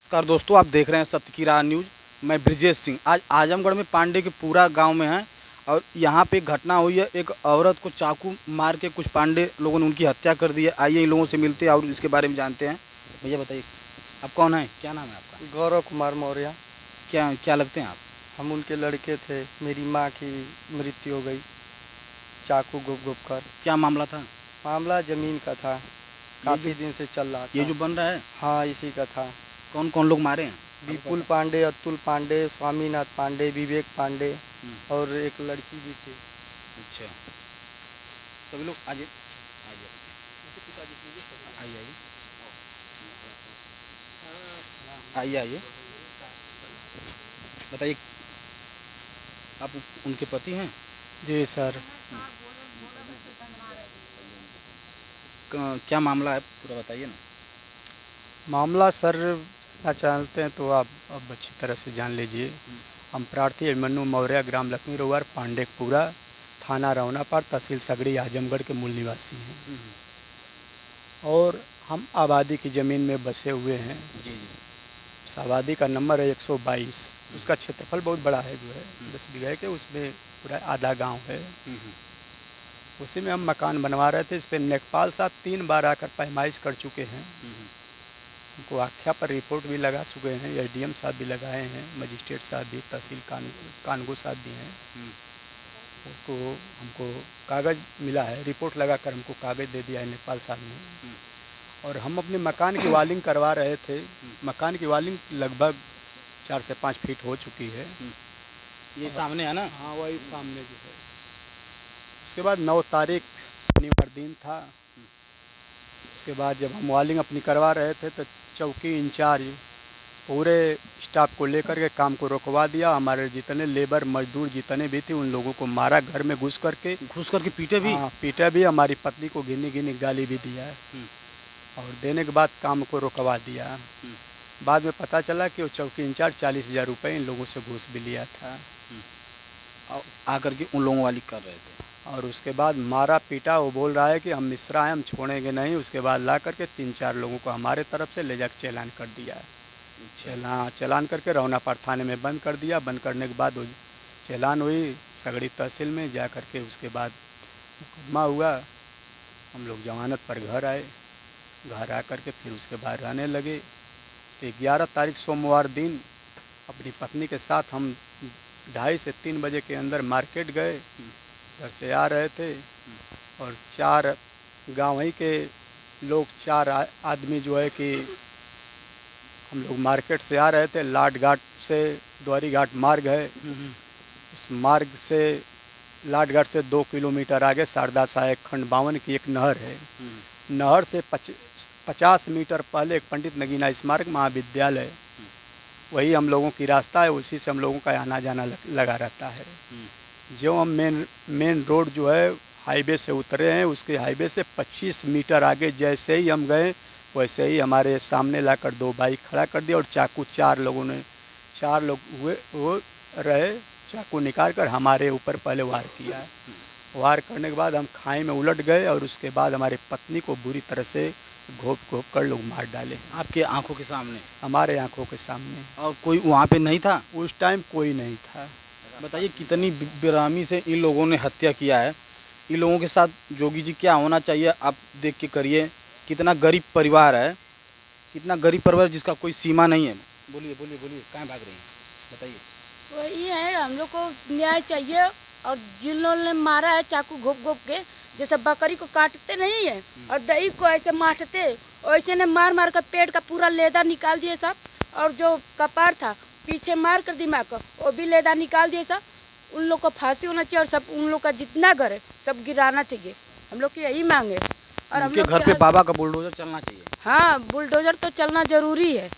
नमस्कार दोस्तों, आप देख रहे हैं सत्य की राह न्यूज़। मैं ब्रिजेश सिंह आज आजमगढ़ में पांडे के पूरा गांव में हैं और यहाँ पे एक घटना हुई है। एक औरत को चाकू मार के कुछ पांडे लोगों ने उनकी हत्या कर दी है। आइए इन लोगों से मिलते हैं और इसके बारे में जानते हैं। भैया बताइए, आप कौन हैं, क्या नाम है आपका? गौरव कुमार मौर्य। क्या क्या लगते हैं आप? हम उनके लड़के थे। मेरी माँ की मृत्यु हो गई चाकू घुप घुप कर। क्या मामला था? मामला ज़मीन का था, काफ़ी दिन से चल रहा ये था। जो बन रहा है, हाँ, इसी का था। कौन कौन लोग मारे हैं? विपुल पांडे, अतुल पांडे, स्वामीनाथ पांडे, विवेक पांडे और एक लड़की भी थी। अच्छा, सभी लोग आइए आइए आइए आइए आइए बताइए, आप उनके पति हैं? जी सर। क्या मामला है, पूरा बताइए ना। मामला सर जानना चाहते हैं तो आप अब अच्छी तरह से जान लीजिए। हम प्रार्थी अभिमन्यु मौर्य, ग्राम लक्ष्मी रोवर, पांडेपुरा, थाना रौनापार, तहसील सगड़ी, आजमगढ़ के मूल निवासी हैं और हम आबादी की ज़मीन में बसे हुए हैं। जी जी। उस आबादी का नंबर है 122। उसका क्षेत्रफल बहुत बड़ा है, जो है 10 बीघे के, उसमें पूरा आधा गांव है। उसी में हम मकान बनवा रहे थे। इस पर नेकपाल साहब 3 बार आकर पैमाइश कर चुके हैं। उनको आख्या पर रिपोर्ट भी लगा चुके हैं। एसडीएम साहब भी लगाए हैं, मजिस्ट्रेट साहब भी, तहसील कानगो साहब भी हैं। उनको हमको कागज़ मिला है, रिपोर्ट लगाकर हमको कागज़ दे दिया है नेपाल साहब ने। और हम अपने मकान की वालिंग करवा रहे थे। मकान की वालिंग लगभग 4 से 5 फीट हो चुकी है। ये सामने है ना? हाँ, वही सामने जो है। उसके बाद 9 तारीख शनिवार दिन था। उसके बाद जब हम वालिंग अपनी करवा रहे थे तो चौकी इंचार्ज पूरे स्टाफ को लेकर के काम को रोकवा दिया। हमारे जितने लेबर मजदूर जितने भी थे उन लोगों को मारा, घर में घुस करके पीटे भी? हाँ, पीटा भी। हमारी पत्नी को घिनी घिनी गाली भी दिया है और देने के बाद काम को रोकवा दिया। बाद में पता चला कि वो चौकी इंचार्ज 40,000 रुपये इन लोगों से घूस भी लिया था और आकर के उन लोगों वाली कर रहे थे। और उसके बाद मारा पीटा। वो बोल रहा है कि हम मिश्रा हैं, हम छोड़ेंगे नहीं। उसके बाद ला करके 3-4 लोगों को हमारे तरफ से ले जाकर चालान कर दिया। चालान करके रौनापार थाने में बंद कर दिया। बंद करने के बाद वो चालान हुई सगड़ी तहसील में जा करके। उसके बाद मुकदमा हुआ। हम लोग जमानत पर घर आए। घर आ करके फिर उसके बाद रहने लगे। 11 तारीख सोमवार दिन अपनी पत्नी के साथ हम 2:30 से 3 बजे के अंदर मार्केट गए। घर से आ रहे थे और 4 गाँव ही के लोग, 4 आदमी जो है कि हम लोग मार्केट से आ रहे थे। लाट घाट से द्वारी घाट मार्ग है, उस मार्ग से लाट घाट से 2 किलोमीटर आगे शारदा सहायक खंड 52 की एक नहर है। नहर से 50 मीटर पहले एक पंडित नगीना स्मारक महाविद्यालय, वही हम लोगों की रास्ता है। उसी से हम लोगों का आना जाना लगा रहता है। जो हम मेन रोड जो है हाईवे से उतरे हैं, उसके हाईवे से 25 मीटर आगे जैसे ही हम गए वैसे ही हमारे सामने लाकर 2 बाइक खड़ा कर दिया और चाकू 4 लोग हुए वो रहे, चाकू निकाल कर हमारे ऊपर पहले वार किया। वार करने के बाद हम खाई में उलट गए और उसके बाद हमारी पत्नी को बुरी तरह से घोप घोप कर लोग मार डाले। आपके आंखों के सामने? हमारे आंखों के सामने। और कोई वहाँ पे नहीं था उस टाइम? कोई नहीं था। बताइए, कितनी बेरहमी से इन लोगों ने हत्या किया है। इन लोगों के साथ जोगी जी क्या होना चाहिए, आप देख के करिए। कितना गरीब परिवार है, कितना गरीब परिवार जिसका कोई सीमा नहीं है। बोलिए बोलिए बोलिए, कहाँ भाग रही हैं, बताइए। वही है, हम लोग को न्याय चाहिए। और जिन लोगों ने मारा है चाकू घोप घोप के, जैसे बकरी को काटते नहीं है और दही को ऐसे मारते, वैसे ने मार मार कर पेट का पूरा लेदा निकाल दिए सब। और जो कपार था पीछे मार कर दिमाग को, वो भी लेदा निकाल दिए सब। उन लोग को फांसी होना चाहिए और सब उन लोग का जितना घर है सब गिराना चाहिए। हम लोग की यही मांग है। और हम उनके लोग घर पे बाबा का बुलडोजर चलना चाहिए। हाँ, बुलडोजर तो चलना जरूरी है,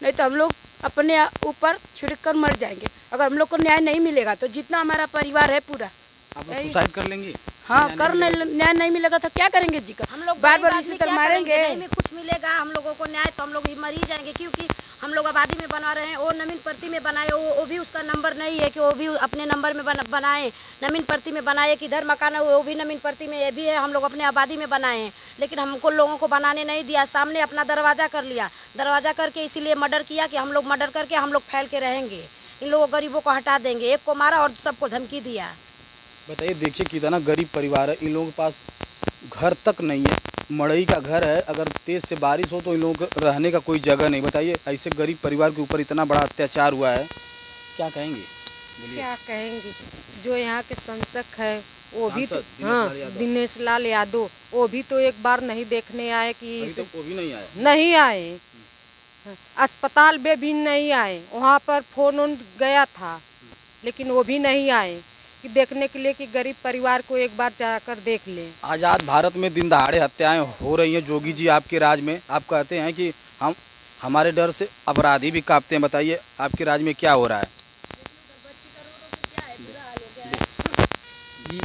नहीं तो हम लोग अपने ऊपर छिड़क कर मर जाएंगे। अगर हम लोग को न्याय नहीं मिलेगा तो जितना हमारा परिवार है पूरा। आप लोग सुसाइड कर लेंगे? हाँ न्याय नहीं मिलेगा तो क्या करेंगे जी का? हम लोग बार गरीब बार आदमी इसी क्या तरह मारेंगे। करेंगे? नहीं में कुछ मिलेगा हम लोगों को न्याय तो हम लोग ही मर ही जाएंगे, क्योंकि हम लोग आबादी में बना रहे हैं। वो नवीन प्रति में बनाए, वो भी उसका नंबर नहीं है कि वो भी अपने नंबर में बनाए, नवीन प्रति में बनाए। कि इधर मकान है वो भी नवीन प्रति में ये भी है, हम लोग अपने आबादी में बनाए हैं, लेकिन हमको लोगों को बनाने नहीं दिया। सामने अपना दरवाज़ा कर लिया, दरवाज़ा करके इसीलिए मर्डर किया कि हम लोग मर्डर करके हम लोग फैल के रहेंगे, इन लोगों गरीबों को हटा देंगे। एक को मारा और सबको धमकी दिया। बताइए, देखिए कितना गरीब परिवार है, इन लोगों के पास घर तक नहीं है, मड़ई का घर है, अगर तेज़ से बारिश हो तो इन लोगों को रहने का कोई जगह नहीं। बताइए, ऐसे गरीब परिवार के ऊपर इतना बड़ा अत्याचार हुआ है, क्या कहेंगे? बोलिए। क्या कहेंगे? जो यहाँ के सांसद है वो भी तो, सांसद हाँ दिनेश लाल यादव, वो भी तो एक बार नहीं देखने आए कि अभी तक वो भी नहीं आया। नहीं आए, अस्पताल में भी नहीं आए। वहाँ पर फोन उन गया था लेकिन वो भी नहीं आए कि देखने के लिए कि गरीब परिवार को एक बार जाकर देख लें। आज़ाद भारत में दिन दहाड़े हत्याएं हो रही हैं। जोगी जी, आपके राज में आप कहते हैं कि हमारे डर से अपराधी भी कांपते हैं। बताइए, आपके राज में क्या हो रहा है? जी,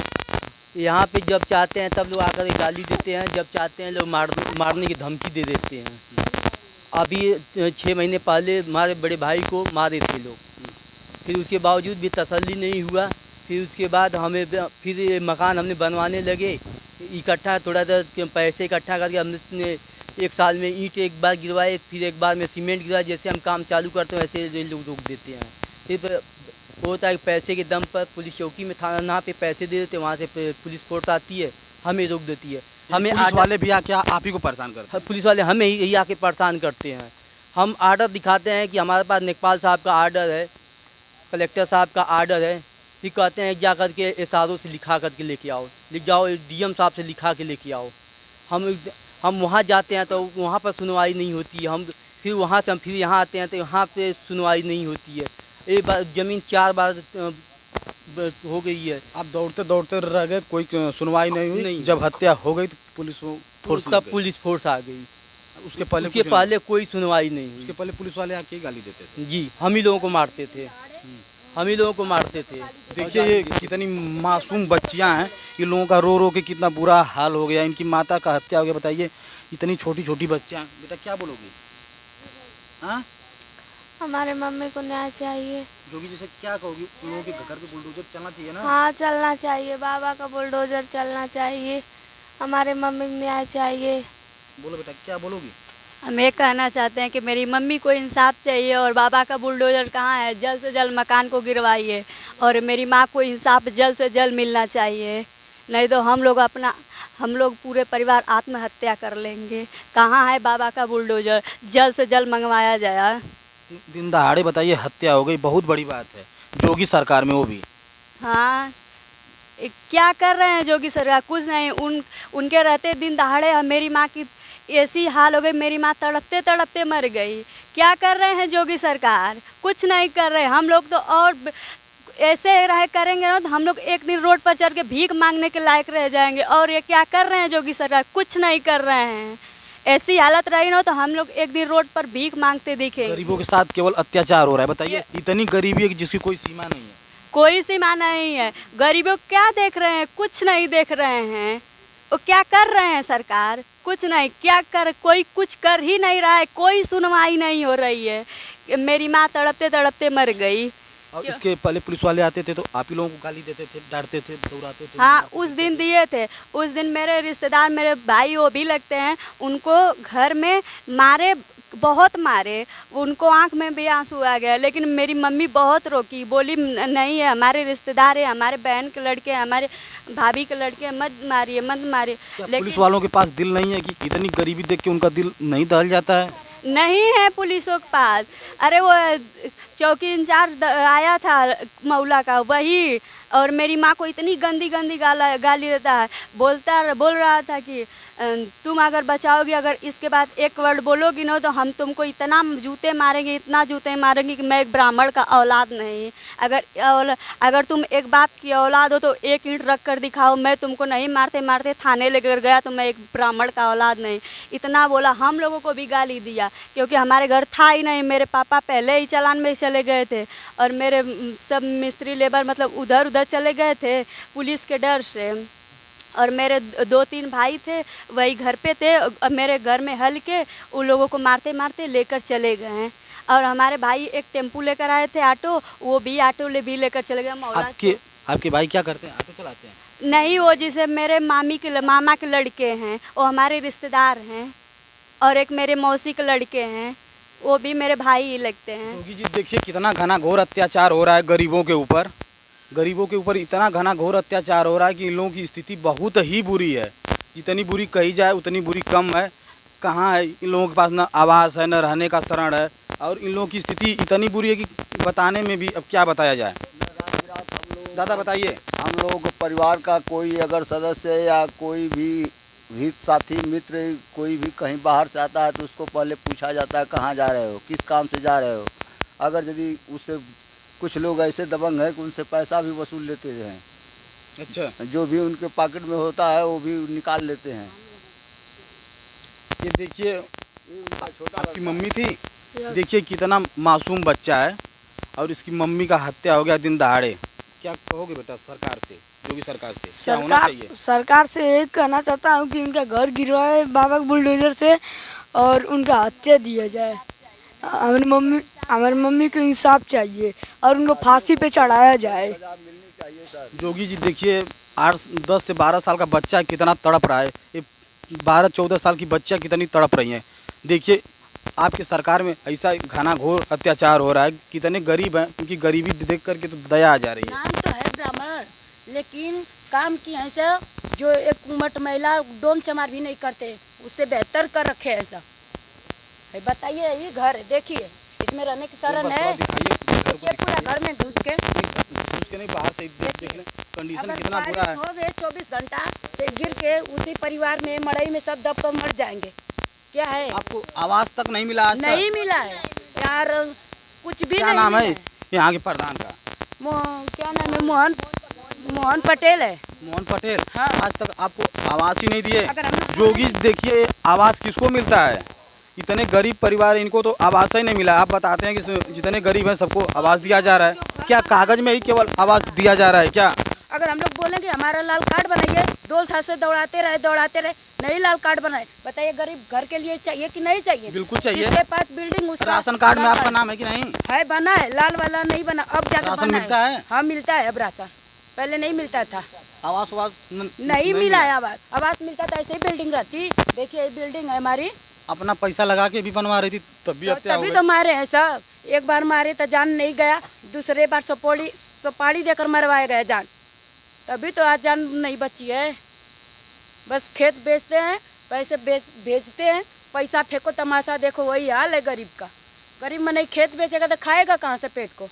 यहाँ पे जब चाहते हैं तब लोग आकर गाली देते हैं, जब चाहते हैं लोग मारने की धमकी दे देते हैं। अभी 6 महीने पहले हमारे बड़े भाई को मारे थे लोग, फिर उसके बावजूद भी तसल्ली नहीं हुआ। फिर उसके बाद हमें फिर ये मकान हमने बनवाने लगे, इकट्ठा थोड़ा सा पैसे इकट्ठा करके हमने 1 साल में ईंट एक बार गिरवाए, फिर एक बार में सीमेंट गिरवाए। जैसे हम काम चालू करते हैं वैसे ये लोग रोक देते हैं। फिर होता है पैसे के दम पर पुलिस चौकी में थाना पे पैसे दे देते हैं, वहाँ से पुलिस फोर्स आती है, हमें रोक देती है। हमें पुलिस वाले भी आके आप ही को परेशान करते हैं? पुलिस वाले हमें ही आके परेशान करते हैं। हम आर्डर दिखाते हैं कि हमारे पास लेखपाल साहब का आर्डर है, कलेक्टर साहब का आर्डर है, फिर कहते हैं जा करके SRO से लिखा करके लेके आओ, लिख जाओ, DM साहब से लिखा के लेके आओ। हम वहाँ जाते हैं तो वहाँ पर सुनवाई नहीं होती है। हम फिर वहाँ से हम फिर यहाँ आते हैं तो यहाँ पे सुनवाई नहीं होती है। एक बार ज़मीन 4 बार हो गई है। आप दौड़ते दौड़ते रह गए, कोई सुनवाई नहीं हुई? नहीं। जब हत्या हो गई तो पुलिस फोर्स तब पुलिस फोर्स आ गई। उसके पहले उसके पहले कोई सुनवाई नहीं हुई। उसके पहले पुलिस वाले आके ही गाली देते थे? जी, हम ही लोगों को मारते थे, हम ही लोगों को मारते थे। देखिए, ये कितनी मासूम बच्चियां हैं, ये लोगों का रो रो के कितना बुरा हाल हो गया। इनकी माता का हत्या हो गया। बताइए, इतनी छोटी छोटी बच्चियां, बेटा क्या बोलोगी? हाँ, हमारे मम्मी को न्याय चाहिए। जोगी जी से क्या कहोगी? उन लोगों के घर पे बुलडोजर चलना चाहिए ना? हाँ चलना चाहिए, बाबा का बुलडोजर चलना चाहिए। हमारे मम्मी को न्याय चाहिए। बोलो बेटा, क्या बोलोगी? हम ये कहना चाहते हैं कि मेरी मम्मी को इंसाफ चाहिए और बाबा का बुलडोजर कहाँ है, जल्द से जल्द मकान को गिरवाइए और मेरी माँ को इंसाफ जल्द से जल्द मिलना चाहिए, नहीं तो हम लोग पूरे परिवार आत्महत्या कर लेंगे। कहाँ है बाबा का बुलडोजर, जल्द से जल्द मंगवाया जाए। दिन दहाड़े बताइए हत्या हो गई, बहुत बड़ी बात है, जोगी सरकार में वो भी। हाँ, क्या कर रहे हैं जोगी सरकार? कुछ नहीं, उनके रहते दिन दहाड़े मेरी माँ की ऐसी हाल हो गई, मेरी माँ तड़पते तड़पते मर गई। क्या कर रहे हैं जोगी सरकार? कुछ नहीं कर रहे। हम लोग तो और ऐसे रहे करेंगे ना तो हम लोग एक दिन रोड पर चढ़ के भीख मांगने के लायक रह जाएंगे। और ये क्या कर रहे हैं जोगी सरकार? कुछ नहीं कर रहे हैं। ऐसी हालत रही ना तो हम लोग एक दिन रोड पर भीख मांगते दिखेंगे। गरीबों के साथ केवल अत्याचार हो रहा है। बताइए, इतनी गरीबी है कि जिसकी कोई सीमा नहीं है। कोई सीमा नहीं है। गरीबों क्या देख रहे हैं? कुछ नहीं देख रहे हैं। वो क्या कर रहे हैं सरकार? कुछ नहीं, कोई कुछ कर ही नहीं रहा है। कोई सुनवाई नहीं हो रही है। मेरी माँ तड़पते तड़पते मर गई। और इसके पहले पुलिस वाले आते थे तो आप ही लोगों को गाली देते थे, डांटते थे, दौड़ाते थे? हाँ, उस दिन दिए थे। उस दिन मेरे रिश्तेदार, मेरे भाई वो भी लगते हैं, उनको घर में मारे, बहुत मारे, उनको आंख में भी आंसू आ गया। लेकिन मेरी मम्मी बहुत रोकी, बोली नहीं है, हमारे रिश्तेदार है, हमारे बहन के लड़के, हमारे भाभी के लड़के, मत मारिए मत मारिए। पुलिस वालों के पास दिल नहीं है कि इतनी गरीबी देख के उनका दिल नहीं दहल जाता है? नहीं है पुलिसों के पास। अरे वो चौकी इंचार्ज आया था मौला का, वही, और मेरी माँ को इतनी गंदी गंदी गाली देता है। बोल रहा था कि तुम अगर बचाओगी, अगर इसके बाद एक वर्ड बोलोगी ना तो हम तुमको इतना जूते मारेंगे, इतना जूते मारेंगे कि मैं एक ब्राह्मण का औलाद नहीं। अगर तुम एक बाप की औलाद हो तो एक ईंट रख कर दिखाओ, मैं तुमको नहीं मारते मारते थाने लेकर गया तो मैं एक ब्राह्मण का औलाद नहीं। इतना बोला। हम लोगों को भी गाली दिया क्योंकि हमारे घर था ही नहीं। मेरे पापा पहले ही चालान में चले गए थे और मेरे सब मिस्त्री लेबर मतलब उधर चले गए थे पुलिस के डर से। और मेरे 2-3 भाई थे वही घर पे थे, मेरे घर में हल के उन लोगों को मारते मारते लेकर चले गए हैं। और हमारे भाई एक टेम्पू लेकर आए थे ऑटो, वो भी ऑटो भी लेकर चले गए। मौला आपके भाई क्या करते हैं, ऑटो चलाते हैं? नहीं, वो जिसे मेरे मामा के लड़के हैं, वो हमारे रिश्तेदार हैं। और एक मेरे मौसी के लड़के हैं, वो भी मेरे भाई ही लगते हैं। जोगी जी देखिए कितना घना घोर अत्याचार हो रहा है गरीबों के ऊपर। गरीबों के ऊपर इतना घना घोर अत्याचार हो रहा है कि इन लोगों की स्थिति बहुत ही बुरी है। जितनी बुरी कही जाए उतनी बुरी कम है। कहाँ है इन लोगों के पास, ना आवास है, न रहने का शरण है, और इन लोगों की स्थिति इतनी बुरी है कि बताने में भी अब क्या बताया जाए। दादा बताइए। हम लोगों को परिवार का कोई अगर सदस्य या कोई भी हित साथी मित्र कोई भी कहीं बाहर से आता है तो उसको पहले पूछा जाता है कहाँ जा रहे हो, किस काम से जा रहे हो। अगर यदि उससे कुछ लोग ऐसे दबंग हैं कि उनसे पैसा भी वसूल लेते हैं। अच्छा, जो भी उनके पॉकेट में होता है वो भी निकाल लेते हैं। ये देखिए आपकी मम्मी थी, देखिए कितना मासूम बच्चा है और इसकी मम्मी का हत्या हो गया दिन दहाड़े। क्या कहोगे बेटा सरकार से, जोगी सरकार से क्या होना चाहिए? सरकार से एक कहना चाहता हूँ कि उनका घर गिरवाए बाबा बुलडोजर से और उनका हत्या दिया जाए। हमारी मम्मी को इंसाफ चाहिए और उनको फांसी पे चढ़ाया जाए। जोगी जी देखिए 10 से 12 साल का बच्चा कितना तड़प रहा है, ये 12-14 साल की बच्चियाँ कितनी तड़प रही हैं। देखिए आपकी सरकार में ऐसा घना घोर अत्याचार हो रहा है, कितने गरीब हैं, उनकी गरीबी देख करके तो दया आ जा रही है। नाम तो है ब्राह्मण, लेकिन काम की ऐसा जो एक उमट महिला डोम चमार भी नहीं करते, उससे बेहतर कर रखे ऐसा है। बताइए, ये घर है, देखिए इसमें रहने की शरण है। देखिए पूरा घर में घुस के नहीं, बाहर से देख लें कंडीशन कितना बुरा है। हो गए 24 घंटा तो गिर के उसी परिवार में मड़ई में सब दब कर मर जाएंगे। क्या है, आपको आवाज तक नहीं मिला? आज नहीं मिला है यार, कुछ भी क्या नहीं। नाम है यहाँ के प्रधान का? क्या नाम है? मोहन पटेल है। मोहन पटेल। हाँ। आज तक आपको आवास ही नहीं दिए। अगर हम जोगी देखिए आवास किसको मिलता है? इतने गरीब परिवार, इनको तो आवास ही नहीं मिला। आप बताते हैं कि जितने गरीब हैं सबको आवास दिया जा रहा है। क्या कागज में ही केवल आवास दिया जा रहा है क्या? अगर हम लोग बोलेंगे हमारा लाल कार्ड बनाइए, 2 साल से दौड़ाते रहे, नहीं लाल कार्ड बनाए। बताइए गरीब घर के लिए चाहिए कि नहीं चाहिए? बिल्कुल चाहिए। जिसके पास बिल्डिंग उसका राशन कार्ड में आपका नाम है कि नहीं? है, बना है, लाल वाला नहीं बना, अब जाकर राशन मिलता है? हाँ मिलता है अब राशन, पहले नहीं मिलता था। आवास नहीं मिला है आवास मिलता था, ऐसे ही बिल्डिंग रहती। देखिए ये बिल्डिंग है हमारी, अपना पैसा लगा के भी बनवा रही थी, तभी हत्या हो गई। तो मारे हैं सब। एक बार मारे तो जान नहीं गया, दूसरे बार सुपारी देकर मरवाया गया जान, तभी तो आज जान नहीं बची है। बस खेत बेचते हैं, पैसे बेचते हैं, पैसा फेंको तमाशा देखो, वही हाल है गरीब का। गरीब में नहीं खेत बेचेगा तो खाएगा कहाँ से पेट को?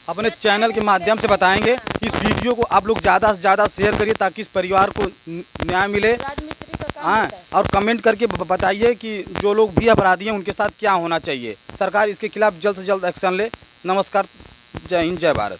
अपने चैनल के माध्यम से बताएंगे, इस वीडियो को आप लोग ज़्यादा से ज़्यादा शेयर करिए ताकि इस परिवार को न्याय मिले। राजमिस्त्री का काम हाँ, होता है। और कमेंट करके बताइए कि जो लोग भी अपराधी हैं उनके साथ क्या होना चाहिए। सरकार इसके खिलाफ जल्द से जल्द एक्शन ले। नमस्कार, जय हिंद, जय भारत।